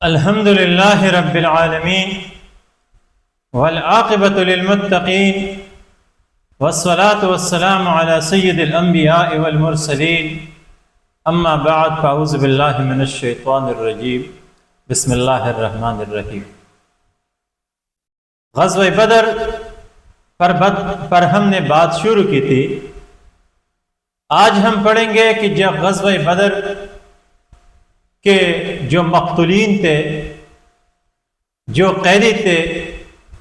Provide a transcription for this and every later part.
الحمد لله رب العالمين والعاقبة للمتقين والصلاة والسلام على سيد الأنبياء والمرسلين أما بعد فأعوذ بالله من الشيطان الرجيم بسم الله الرحمن الرحيم۔ غزوہ بدر پر ہم نے بات شروع کی تھی۔ آج ہم پڑھیں گے کہ جب غزوہ بدر کہ جو مقتولین تھے، جو قیدی تھے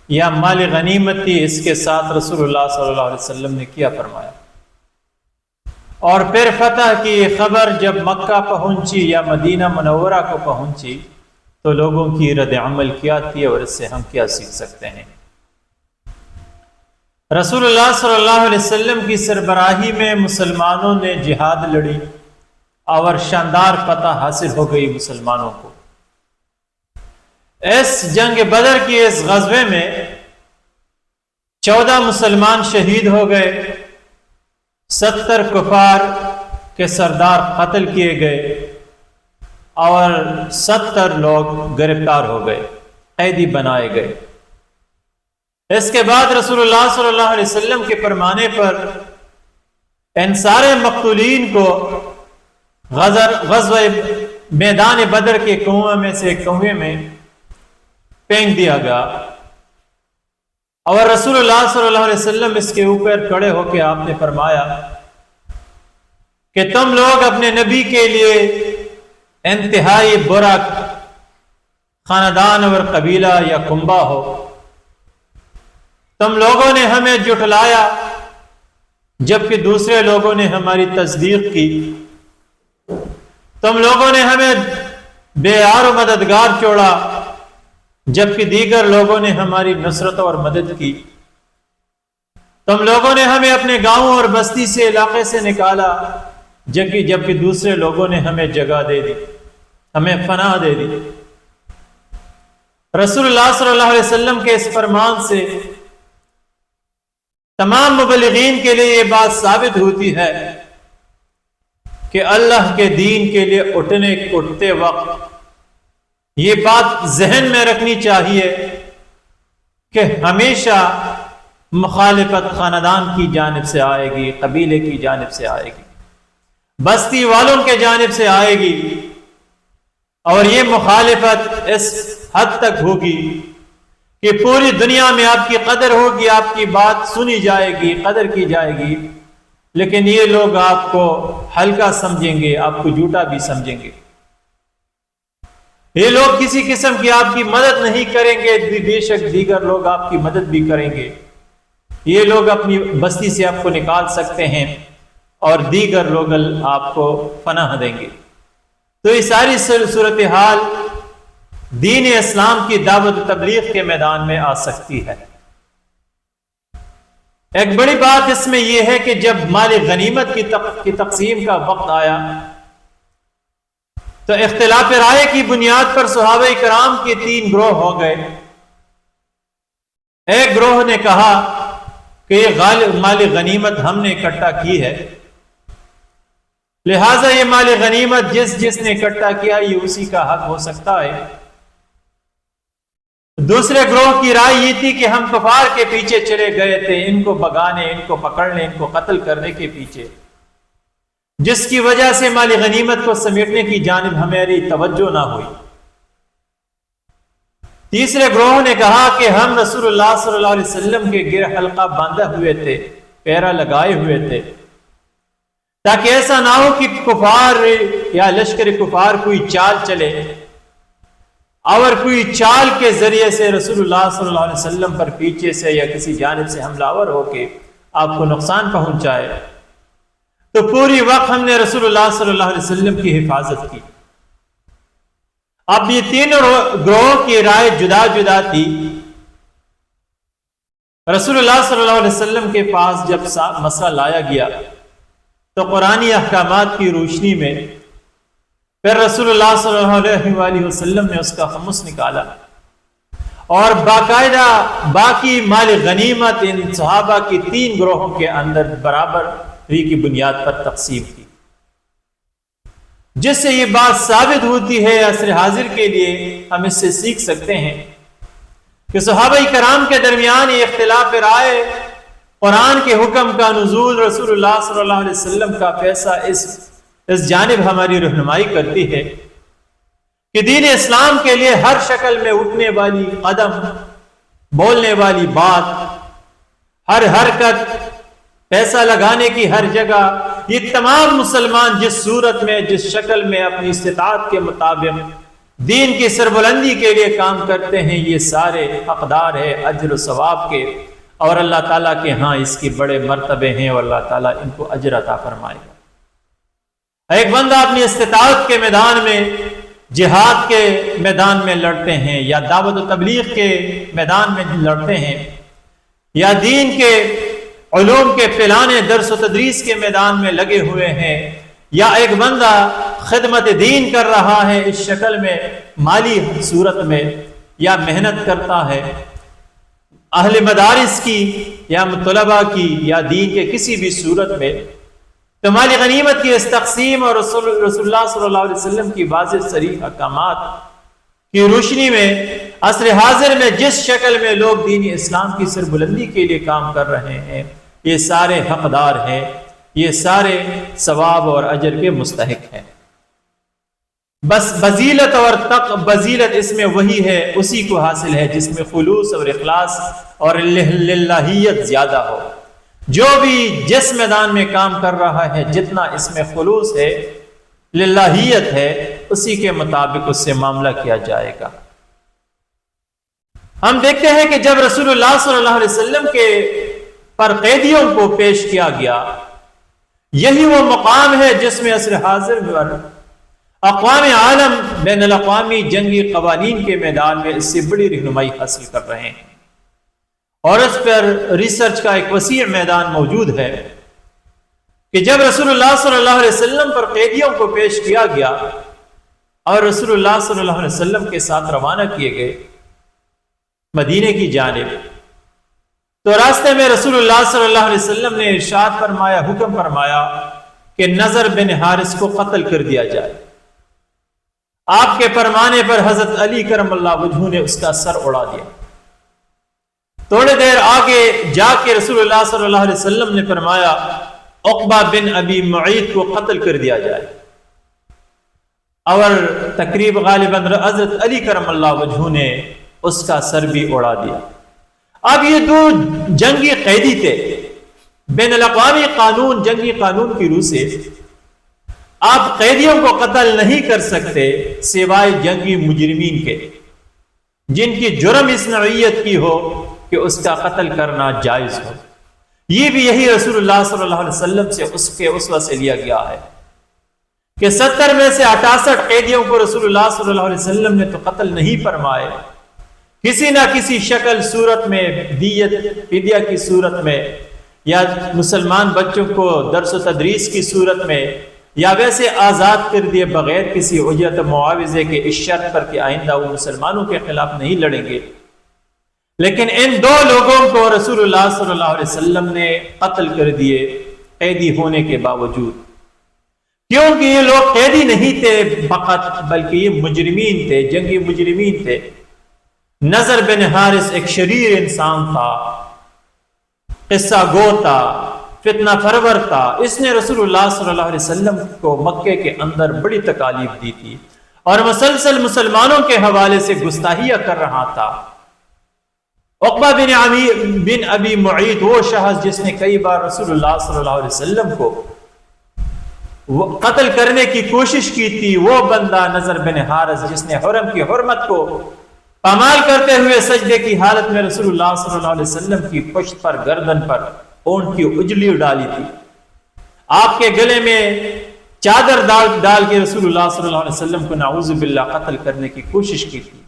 یا مال غنیمت تھی، اس کے ساتھ رسول اللہ صلی اللہ علیہ وسلم نے کیا فرمایا، اور پھر فتح کی خبر جب مکہ پہنچی یا مدینہ منورہ کو پہنچی تو لوگوں کی رد عمل کیا تھی اور اس سے ہم کیا سیکھ سکتے ہیں۔ رسول اللہ صلی اللہ علیہ وسلم کی سربراہی میں مسلمانوں نے جہاد لڑی اور شاندار فتح حاصل ہو گئی مسلمانوں کو۔ اس جنگ بدر کی اس غزوے میں 14 مسلمان شہید ہو گئے، 70 کفار کے سردار قتل کیے گئے اور 70 لوگ گرفتار ہو گئے، قیدی بنائے گئے۔ اس کے بعد رسول اللہ صلی اللہ علیہ وسلم کے فرمانے پر ان سارے مقتولین کو غزوہ میدان بدر کے کنویں میں سے کنویں میں پھینک دیا گیا، اور رسول اللہ صلی اللہ علیہ وسلم اس کے اوپر کھڑے ہو کے آپ نے فرمایا کہ تم لوگ اپنے نبی کے لیے انتہائی برا خاندان اور قبیلہ یا کنبہ ہو۔ تم لوگوں نے ہمیں جھٹلایا جبکہ دوسرے لوگوں نے ہماری تصدیق کی۔ تم لوگوں نے ہمیں بے یار و مددگار چھوڑا جبکہ دیگر لوگوں نے ہماری نصرت اور مدد کی۔ تم لوگوں نے ہمیں اپنے گاؤں اور بستی سے، علاقے سے نکالا جبکہ دوسرے لوگوں نے ہمیں جگہ دے دی، ہمیں پناہ دے دی۔ رسول اللہ صلی اللہ علیہ وسلم کے اس فرمان سے تمام مبلغین کے لیے یہ بات ثابت ہوتی ہے کہ اللہ کے دین کے لیے اٹھتے وقت یہ بات ذہن میں رکھنی چاہیے کہ ہمیشہ مخالفت خاندان کی جانب سے آئے گی، قبیلے کی جانب سے آئے گی، بستی والوں کے جانب سے آئے گی، اور یہ مخالفت اس حد تک ہوگی کہ پوری دنیا میں آپ کی قدر ہوگی، آپ کی بات سنی جائے گی، قدر کی جائے گی، لیکن یہ لوگ آپ کو ہلکا سمجھیں گے، آپ کو جھوٹا بھی سمجھیں گے۔ یہ لوگ کسی قسم کی آپ کی مدد نہیں کریں گے، بے شک دیگر لوگ آپ کی مدد بھی کریں گے۔ یہ لوگ اپنی بستی سے آپ کو نکال سکتے ہیں اور دیگر لوگ آپ کو پناہ دیں گے۔ تو یہ ساری صورتحال دین اسلام کی دعوت و تبلیغ کے میدان میں آ سکتی ہے۔ ایک بڑی بات اس میں یہ ہے کہ جب مال غنیمت کی تقسیم کا وقت آیا تو اختلاف رائے کی بنیاد پر صحابہ کرام کے 3 گروہ ہو گئے۔ ایک گروہ نے کہا کہ یہ مال غنیمت ہم نے اکٹھا کی ہے، لہٰذا یہ مال غنیمت جس نے اکٹھا کیا یہ اسی کا حق ہو سکتا ہے۔ دوسرے گروہ کی رائے یہ تھی کہ ہم کفار کے پیچھے چلے گئے تھے، ان کو بگانے، ان کو پکڑنے، ان کو قتل کرنے کے پیچھے، جس کی وجہ سے مال غنیمت کو سمیٹنے کی جانب ہماری توجہ نہ ہوئی۔ تیسرے گروہ نے کہا کہ ہم رسول اللہ صلی اللہ علیہ وسلم کے گر حلقہ باندھے ہوئے تھے، پیرا لگائے ہوئے تھے، تاکہ ایسا نہ ہو کہ کفار یا لشکر کفار کوئی چال چلے اور کوئی چال کے ذریعے سے رسول اللہ صلی اللہ علیہ وسلم پر پیچھے سے یا کسی جانب سے حملہ آور ہو کے آپ کو نقصان پہنچائے۔ تو پوری وقت ہم نے رسول اللہ صلی اللہ علیہ وسلم کی حفاظت کی۔ اب یہ 3 گروہ کی رائے جدا جدا تھی۔ رسول اللہ صلی اللہ علیہ وسلم کے پاس جب مسئلہ لایا گیا تو قرآنی احکامات کی روشنی میں پھر رسول اللہ صلی اللہ علیہ وآلہ وسلم نے اس کا خمس نکالا اور باقاعدہ باقی مال غنیمت ان صحابہ کی 3 گروہوں کے اندر برابری کی بنیاد پر تقسیم کی۔ جس سے یہ بات ثابت ہوتی ہے عصر حاضر کے لیے ہم اس سے سیکھ سکتے ہیں کہ صحابہ کرام کے درمیان یہ اختلاف رائے قرآن کے حکم کا نزول رسول اللہ صلی اللہ علیہ وسلم کا فیصلہ اس جانب ہماری رہنمائی کرتی ہے کہ دین اسلام کے لیے ہر شکل میں اٹھنے والی قدم، بولنے والی بات، ہر حرکت، پیسہ لگانے کی ہر جگہ، یہ تمام مسلمان جس صورت میں، جس شکل میں اپنی استطاعت کے مطابق دین کی سربلندی کے لیے کام کرتے ہیں، یہ سارے حقدار ہیں اجر و ثواب کے، اور اللہ تعالیٰ کے ہاں اس کی بڑے مرتبے ہیں اور اللہ تعالیٰ ان کو اجر عطا فرمائے گا۔ ایک بندہ اپنی استطاعت کے میدان میں، جہاد کے میدان میں لڑتے ہیں، یا دعوت و تبلیغ کے میدان میں لڑتے ہیں، یا دین کے علوم کے پھیلانے، درس و تدریس کے میدان میں لگے ہوئے ہیں، یا ایک بندہ خدمت دین کر رہا ہے اس شکل میں، مالی صورت میں، یا محنت کرتا ہے اہل مدارس کی یا طلباء کی یا دین کے کسی بھی صورت میں، تو مالی غنیمت کی اس تقسیم اور رسول اللہ صلی اللہ علیہ وسلم کی واضح صریح احکامات کی روشنی میں عصر حاضر میں جس شکل میں لوگ دین اسلام کی سربلندی کے لیے کام کر رہے ہیں، یہ سارے حقدار ہیں، یہ سارے ثواب اور اجر کے مستحق ہیں۔ بس بزیلت اور بزیلت اس میں وہی ہے، اسی کو حاصل ہے جس میں خلوص اور اخلاص اور للہیت زیادہ ہو۔ جو بھی جس میدان میں کام کر رہا ہے، جتنا اس میں خلوص ہے، للہیت ہے، اسی کے مطابق اس سے معاملہ کیا جائے گا۔ ہم دیکھتے ہیں کہ جب رسول اللہ صلی اللہ علیہ وسلم کے پر قیدیوں کو پیش کیا گیا، یہی وہ مقام ہے جس میں عصر حاضر میں اقوام عالم بین الاقوامی جنگی قوانین کے میدان میں اس سے بڑی رہنمائی حاصل کر رہے ہیں، اور اس پر ریسرچ کا ایک وسیع میدان موجود ہے کہ جب رسول اللہ صلی اللہ علیہ وسلم پر قیدیوں کو پیش کیا گیا اور رسول اللہ صلی اللہ علیہ وسلم کے ساتھ روانہ کیے گئے مدینے کی جانب، تو راستے میں رسول اللہ صلی اللہ علیہ وسلم نے ارشاد فرمایا، حکم فرمایا کہ نضر بن حارث کو قتل کر دیا جائے۔ آپ کے فرمانے پر حضرت علی کرم اللہ وجہہ نے اس کا سر اڑا دیا۔ تھوڑے دیر آگے جا کے رسول اللہ صلی اللہ علیہ وسلم نے فرمایا عقبہ بن ابی معیط کو قتل کر دیا جائے، اور تقریب غالباً حضرت علی کرم اللہ وجہہ نے اس کا سر بھی اڑا دیا۔ اب یہ دو جنگی قیدی تھے، بین الاقوامی قانون، جنگی قانون کی روح سے آپ قیدیوں کو قتل نہیں کر سکتے سوائے جنگی مجرمین کے، جن کی جرم اس نوعیت کی ہو کہ اس کا قتل کرنا جائز ہو۔ یہ بھی یہی رسول اللہ صلی اللہ علیہ وسلم سے اس کے اسوہ سے لیا گیا ہے کہ 70 میں سے 68 قیدیوں کو رسول اللہ صلی اللہ علیہ وسلم نے تو قتل نہیں فرمائے، کسی نہ کسی شکل صورت میں، دیت فدیہ کی صورت میں، یا مسلمان بچوں کو درس و تدریس کی صورت میں، یا ویسے آزاد کر دیے بغیر کسی اجرت معاوضے کے، اس شرط پر کہ آئندہ وہ مسلمانوں کے خلاف نہیں لڑیں گے۔ لیکن ان دو لوگوں کو رسول اللہ صلی اللہ علیہ وسلم نے قتل کر دیے قیدی ہونے کے باوجود، کیونکہ یہ لوگ قیدی نہیں تھے فقط، بلکہ یہ مجرمین تھے، جنگی مجرمین تھے۔ نضر بن حارث ایک شریر انسان تھا، قصہ گو تھا، فتنہ پرور تھا۔ اس نے رسول اللہ صلی اللہ علیہ وسلم کو مکے کے اندر بڑی تکالیف دی تھی اور مسلسل مسلمانوں کے حوالے سے گستاخیاں کر رہا تھا۔ عقبہ بن ابی معیط وہ شخص جس نے کئی بار رسول اللہ صلی اللہ علیہ وسلم کو قتل کرنے کی کوشش کی تھی، وہ بندہ نضر بن حارث جس نے حرم کی حرمت کو پامال کرتے ہوئے سجدے کی حالت میں رسول اللہ صلی اللہ علیہ وسلم کی پشت پر، گردن پر اونٹ کی اجلی ڈالی تھی، آپ کے گلے میں چادر ڈال کے رسول اللہ صلی اللہ علیہ وسلم کو نعوذ باللہ قتل کرنے کی کوشش کی تھی۔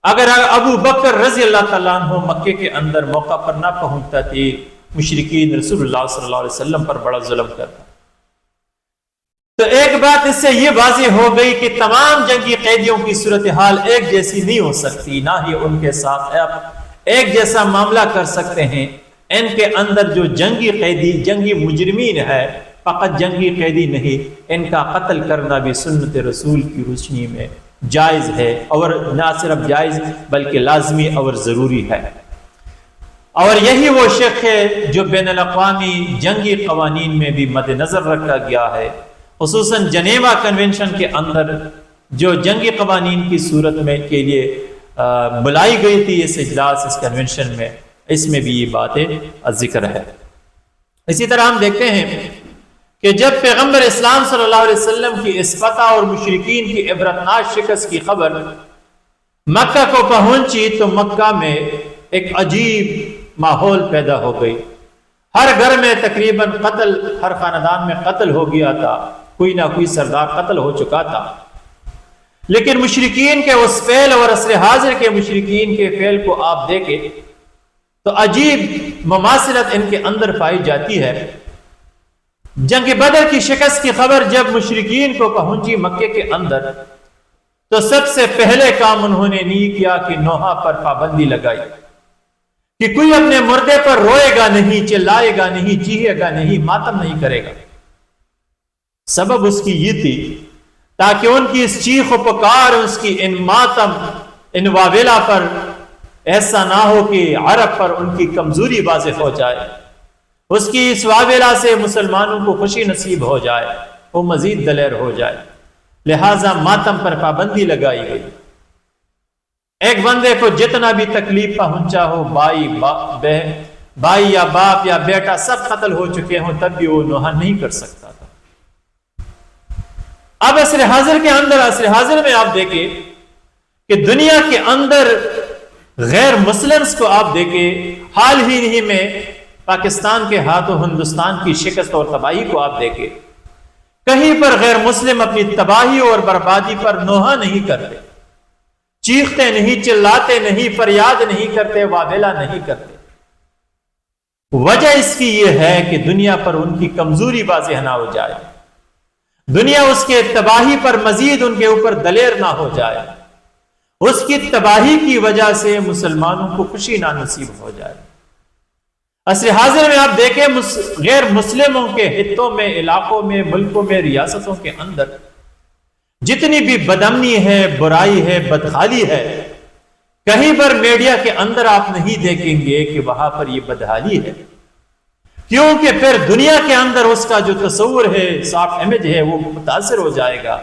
اگر ابو بکر رضی اللہ تعالیٰ عنہ مکے کے اندر موقع پر نہ پہنچتا تھی، مشرکین رسول اللہ صلی اللہ علیہ وسلم پر بڑا ظلم کرتا۔ تو ایک بات اس سے یہ واضح ہو گئی کہ تمام جنگی قیدیوں کی صورتحال ایک جیسی نہیں ہو سکتی، نہ ہی ان کے ساتھ ایک جیسا معاملہ کر سکتے ہیں۔ ان کے اندر جو جنگی قیدی، جنگی مجرمین ہے، فقط جنگی قیدی نہیں، ان کا قتل کرنا بھی سنت رسول کی روشنی میں جائز ہے، اور نہ صرف جائز بلکہ لازمی اور ضروری ہے۔ اور یہی وہ شق ہے جو بین الاقوامی جنگی قوانین میں بھی مد نظر رکھا گیا ہے، خصوصاً جنیوا کنونشن کے اندر جو جنگی قوانین کی صورت میں کے لیے بلائی گئی تھی اس اجلاس، اس کنونشن میں، اس میں بھی یہ باتیں ذکر ہے۔ اسی طرح ہم دیکھتے ہیں کہ جب پیغمبر اسلام صلی اللہ علیہ وسلم کی اس فتح اور مشرکین کی عبرتناک شکست کی خبر مکہ کو پہنچی تو مکہ میں ایک عجیب ماحول پیدا ہو گئی۔ ہر گھر میں تقریباً قتل، ہر خاندان میں قتل ہو گیا تھا، کوئی نہ کوئی سردار قتل ہو چکا تھا۔ لیکن مشرکین کے اس فعل اور عصر حاضر کے مشرکین کے فعل کو آپ دیکھیں تو عجیب مماثلت ان کے اندر پائی جاتی ہے۔ جنگ بدر کی شکست کی خبر جب مشرکین کو پہنچی مکے کے اندر تو سب سے پہلے کام انہوں نے نہیں کیا کہ نوحہ پر پابندی لگائی کہ کوئی اپنے مردے پر روئے گا نہیں، چلائے گا نہیں، چیخے گا نہیں، ماتم نہیں کرے گا۔ سبب اس کی یہ تھی تاکہ ان کی اس چیخ و پکار، اس کی ان ماتم، ان واویلا پر ایسا نہ ہو کہ عرب پر ان کی کمزوری واضح ہو جائے، اس کی اس واویلا سے مسلمانوں کو خوشی نصیب ہو جائے، وہ مزید دلیر ہو جائے، لہٰذا ماتم پر پابندی لگائی گئی۔ ایک بندے کو جتنا بھی تکلیف پہنچا ہو، بھائی یا باپ یا بیٹا سب قتل ہو چکے ہوں، تب بھی وہ نوحہ نہیں کر سکتا تھا۔ اب عصر حاضر میں آپ دیکھیں کہ دنیا کے اندر غیر مسلمز کو آپ دیکھیں، حال ہی نہیں میں پاکستان کے ہاتھوں ہندوستان کی شکست اور تباہی کو آپ دیکھیں، کہیں پر غیر مسلم اپنی تباہی اور بربادی پر نوحہ نہیں کرتے، چیختے نہیں، چلاتے نہیں، فریاد نہیں کرتے، واویلا نہیں کرتے۔ وجہ اس کی یہ ہے کہ دنیا پر ان کی کمزوری واضح نہ ہو جائے، دنیا اس کے تباہی پر مزید ان کے اوپر دلیر نہ ہو جائے، اس کی تباہی کی وجہ سے مسلمانوں کو خوشی نہ نصیب ہو جائے۔ عصر حاضر میں آپ دیکھیں غیر مسلموں کے خطوں میں، علاقوں میں، ملکوں میں، ریاستوں کے اندر جتنی بھی بدامنی ہے، برائی ہے، بدحالی ہے، کہیں پر میڈیا کے اندر آپ نہیں دیکھیں گے کہ وہاں پر یہ بدحالی ہے، کیونکہ پھر دنیا کے اندر اس کا جو تصور ہے، سافٹ امیج ہے، وہ متاثر ہو جائے گا،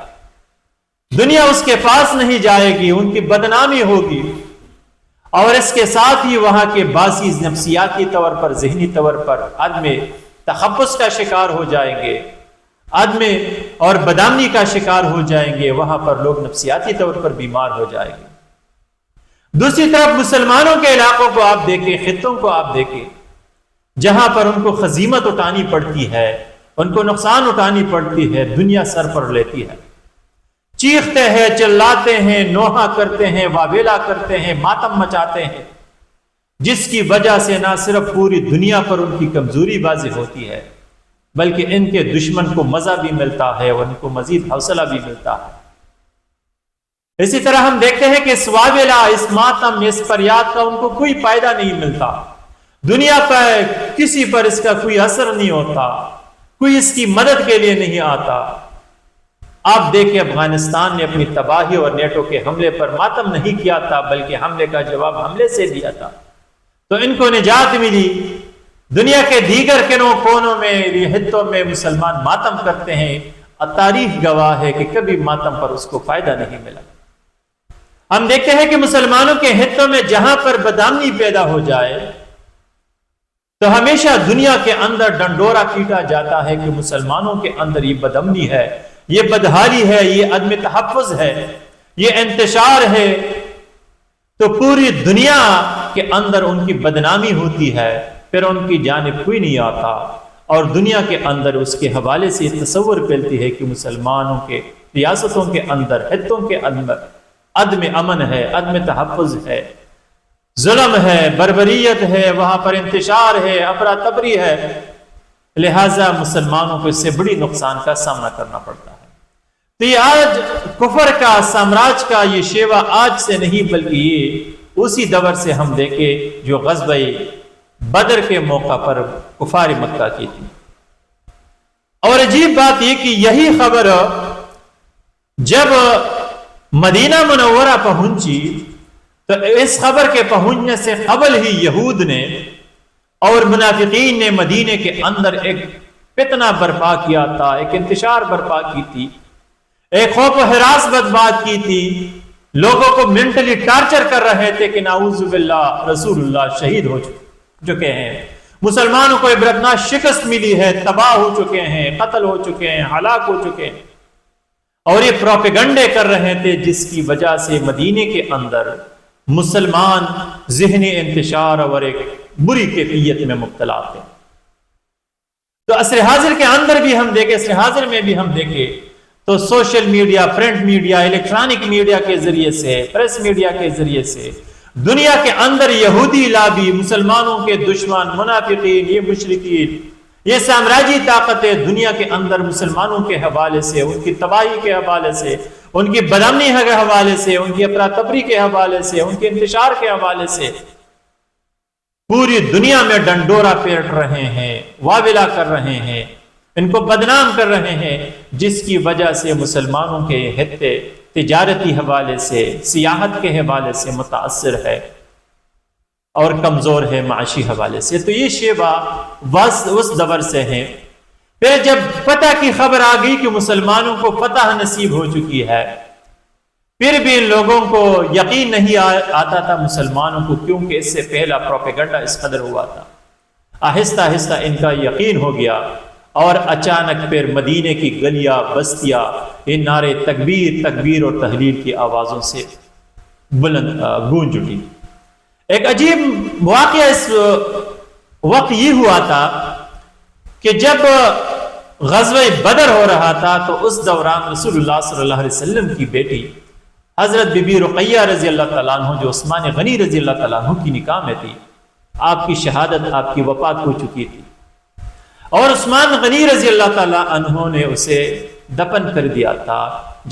دنیا اس کے پاس نہیں جائے گی، ان کی بدنامی ہوگی، اور اس کے ساتھ ہی وہاں کے باسی نفسیاتی طور پر، ذہنی طور پر عدم تخبص کا شکار ہو جائیں گے، عدم اور بدامنی کا شکار ہو جائیں گے، وہاں پر لوگ نفسیاتی طور پر بیمار ہو جائیں گے۔ دوسری طرف مسلمانوں کے علاقوں کو آپ دیکھیں، خطوں کو آپ دیکھیں، جہاں پر ان کو خزیمت اٹھانی پڑتی ہے، ان کو نقصان اٹھانی پڑتی ہے، دنیا سر پر لیتی ہے، چیختے ہیں، چلاتے ہیں، نوحہ کرتے ہیں، واویلا کرتے ہیں، ماتم مچاتے ہیں، جس کی وجہ سے نہ صرف پوری دنیا پر ان کی کمزوری واضح ہوتی ہے بلکہ ان کے دشمن کو مزہ بھی ملتا ہے اور ان کو مزید حوصلہ بھی ملتا ہے۔ اسی طرح ہم دیکھتے ہیں کہ اس واویلا، اس ماتم، اس فریاد کا ان کو کوئی فائدہ نہیں ملتا، دنیا پر کسی پر اس کا کوئی اثر نہیں ہوتا، کوئی اس کی مدد کے لیے نہیں آتا۔ آپ دیکھیں افغانستان نے اپنی تباہی اور نیٹو کے حملے پر ماتم نہیں کیا تھا بلکہ حملے کا جواب حملے سے دیا تھا، تو ان کو نجات ملی۔ دنیا کے دیگر کونوں میں، خطوں میں مسلمان ماتم کرتے ہیں، تاریخ گواہ ہے کہ کبھی ماتم پر اس کو فائدہ نہیں ملا۔ ہم دیکھتے ہیں کہ مسلمانوں کے خطوں میں جہاں پر بدامنی پیدا ہو جائے تو ہمیشہ دنیا کے اندر ڈنڈورا پیٹا جاتا ہے کہ مسلمانوں کے اندر یہ بدامنی ہے، یہ بدحالی ہے، یہ عدم تحفظ ہے، یہ انتشار ہے، تو پوری دنیا کے اندر ان کی بدنامی ہوتی ہے، پھر ان کی جانب کوئی نہیں آتا، اور دنیا کے اندر اس کے حوالے سے تصور پھیلتی ہے کہ مسلمانوں کے ریاستوں کے اندر، خطوں کے اندر عدم امن ہے، عدم تحفظ ہے، ظلم ہے، بربریت ہے، وہاں پر انتشار ہے، افراتفری ہے، لہٰذا مسلمانوں کو اس سے بڑی نقصان کا سامنا کرنا پڑتا ہے۔ تو یہ آج کفر کا، سامراج کا یہ شیوا آج سے نہیں بلکہ یہ اسی دور سے ہم دیکھیں جو غزوہ بدر کے موقع پر کفار مکہ کی تھی، اور عجیب بات یہ کہ یہی خبر جب مدینہ منورہ پہنچی تو اس خبر کے پہنچنے سے قبل ہی یہود نے اور منافقین نے مدینے کے اندر ایک فتنہ برپا کیا تھا، ایک انتشار برپا کی تھی، ایک خوف و ہراس بات کی تھی، لوگوں کو مینٹلی ٹارچر کر رہے تھے کہ نعوذ باللہ رسول اللہ شہید ہو چکے ہیں، مسلمانوں کو عبرتناک شکست ملی ہے، تباہ ہو چکے ہیں، قتل ہو چکے ہیں، ہلاک ہو چکے ہیں، اور یہ پروپیگنڈے کر رہے تھے جس کی وجہ سے مدینے کے اندر مسلمان ذہنی انتشار اور ایک بری کیفیت میں مبتلا تھے۔ تو عصر حاضر کے اندر بھی ہم دیکھیں، عصر حاضر میں بھی ہم دیکھیں تو social media, print media, electronic media کے ذریعے سے، پریس میڈیا کے ذریعے سے دنیا کے اندر یہودی لابی، مسلمانوں کے دشمن، منافقین، یہ مشرکین، یہ سامراجی طاقتیں دنیا کے اندر مسلمانوں کے حوالے سے، ان کی تباہی کے حوالے سے، ان کی بدامنی کے حوالے سے، ان کی افراتفری کے حوالے سے، ان کے انتشار کے حوالے سے پوری دنیا میں ڈنڈورا پیٹ رہے ہیں، واویلا کر رہے ہیں، ان کو بدنام کر رہے ہیں، جس کی وجہ سے مسلمانوں کے خطے تجارتی حوالے سے، سیاحت کے حوالے سے متاثر ہے اور کمزور ہے معاشی حوالے سے۔ تو یہ شیبہ اس دور سے ہے۔ پھر جب فتح کی خبر آ گئی کہ مسلمانوں کو فتح نصیب ہو چکی ہے، پھر بھی ان لوگوں کو یقین نہیں آتا تھا مسلمانوں کو، کیونکہ اس سے پہلا پروپیگنڈا اس قدر ہوا تھا۔ آہستہ آہستہ ان کا یقین ہو گیا، اور اچانک پھر مدینے کی گلیاں بستیاں ان نعرے تکبیر تکبیر اور تحلیل کی آوازوں سے بلند گونج اٹھی۔ ایک عجیب واقعہ اس وقت یہ ہوا تھا کہ جب غزوہ بدر ہو رہا تھا تو اس دوران رسول اللہ صلی اللہ علیہ وسلم کی بیٹی حضرت بی بی رقیہ رضی اللہ تعالیٰ عنہ، جو عثمان غنی رضی اللہ تعالیٰ عنہ کی نکاح میں تھی، آپ کی شہادت، آپ کی وفات ہو چکی تھی، اور عثمان غنی رضی اللہ تعالیٰ عنہ نے اسے دفن کر دیا تھا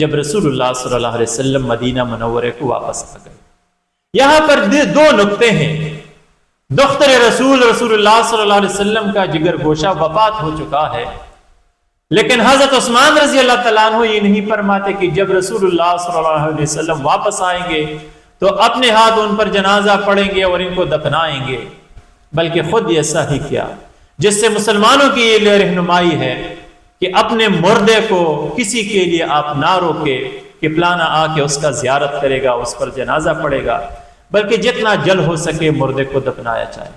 جب رسول اللہ صلی اللہ علیہ وسلم مدینہ منورے کو واپس آ گئے۔ یہاں پر دو نقطے ہیں۔ دختر رسول اللہ صلی اللہ علیہ وسلم کا جگر گوشہ وفات ہو چکا ہے، لیکن حضرت عثمان رضی اللہ تعالیٰ عنہ یہ نہیں فرماتے کہ جب رسول اللہ صلی اللہ علیہ وسلم واپس آئیں گے تو اپنے ہاتھ ان پر جنازہ پڑھیں گے اور ان کو دفنائیں گے، بلکہ خود ایسا ہی کیا، جس سے مسلمانوں کی یہ رہنمائی ہے کہ اپنے مردے کو کسی کے لیے آپ نہ روکے کہ فلانا آ کے اس کا زیارت کرے گا، اس پر جنازہ پڑے گا، بلکہ جتنا جلد ہو سکے مردے کو دفنایا جائے۔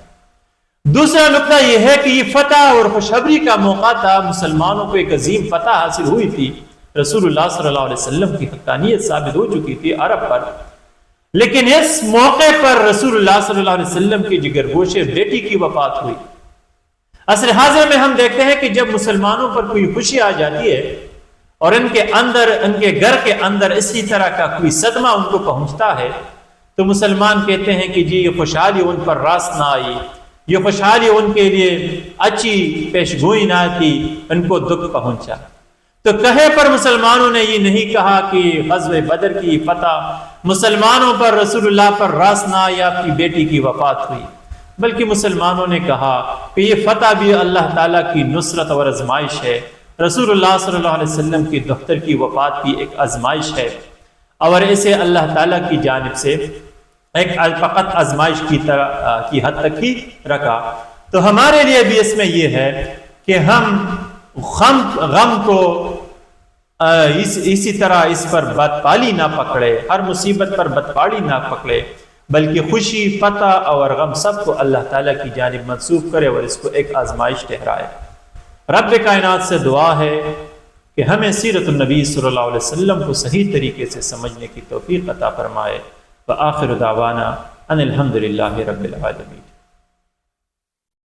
دوسرا نقطہ یہ ہے کہ یہ فتح اور خوشخبری کا موقع تھا، مسلمانوں کو ایک عظیم فتح حاصل ہوئی تھی، رسول اللہ صلی اللہ علیہ وسلم کی حقانیت ثابت ہو چکی تھی عرب پر، لیکن اس موقع پر رسول اللہ صلی اللہ علیہ وسلم کی جگر گوشے بیٹی کی وفات ہوئی۔ عصر حاضر میں ہم دیکھتے ہیں کہ جب مسلمانوں پر کوئی خوشی آ جاتی ہے اور ان کے اندر، ان کے گھر کے اندر اسی طرح کا کوئی صدمہ ان کو پہنچتا ہے تو مسلمان کہتے ہیں کہ جی یہ خوشحالی ان پر راست نہ آئی، یہ خوشحالی ان کے لیے اچھی پیشگوئی نہ تھی، ان کو دکھ پہنچا۔ تو کہے پر مسلمانوں نے یہ نہیں کہا کہ غزوہ بدر کی فتح مسلمانوں پر، رسول اللہ پر راست نہ آئی، آپ کی بیٹی کی وفات ہوئی، بلکہ مسلمانوں نے کہا کہ یہ فتح بھی اللہ تعالیٰ کی نصرت اور آزمائش ہے، رسول اللہ صلی اللہ علیہ وسلم کی دختر کی وفات بھی ایک آزمائش ہے، اور اسے اللہ تعالیٰ کی جانب سے ایک فقط آزمائش کی حد تک ہی رکھا۔ تو ہمارے لیے بھی اس میں یہ ہے کہ ہم غم کو اسی طرح اس پر بدپالی نہ پکڑے، ہر مصیبت پر بدپالی نہ پکڑے، بلکہ خوشی، فتح اور غم سب کو اللہ تعالیٰ کی جانب منسوب کرے اور اس کو ایک آزمائش ٹھہرائے۔ رب کائنات سے دعا ہے کہ ہمیں سیرت النبی صلی اللہ علیہ وسلم کو صحیح طریقے سے سمجھنے کی توفیق عطا فرمائے۔ وآخر دعوانا ان الحمد للہ رب العالمین۔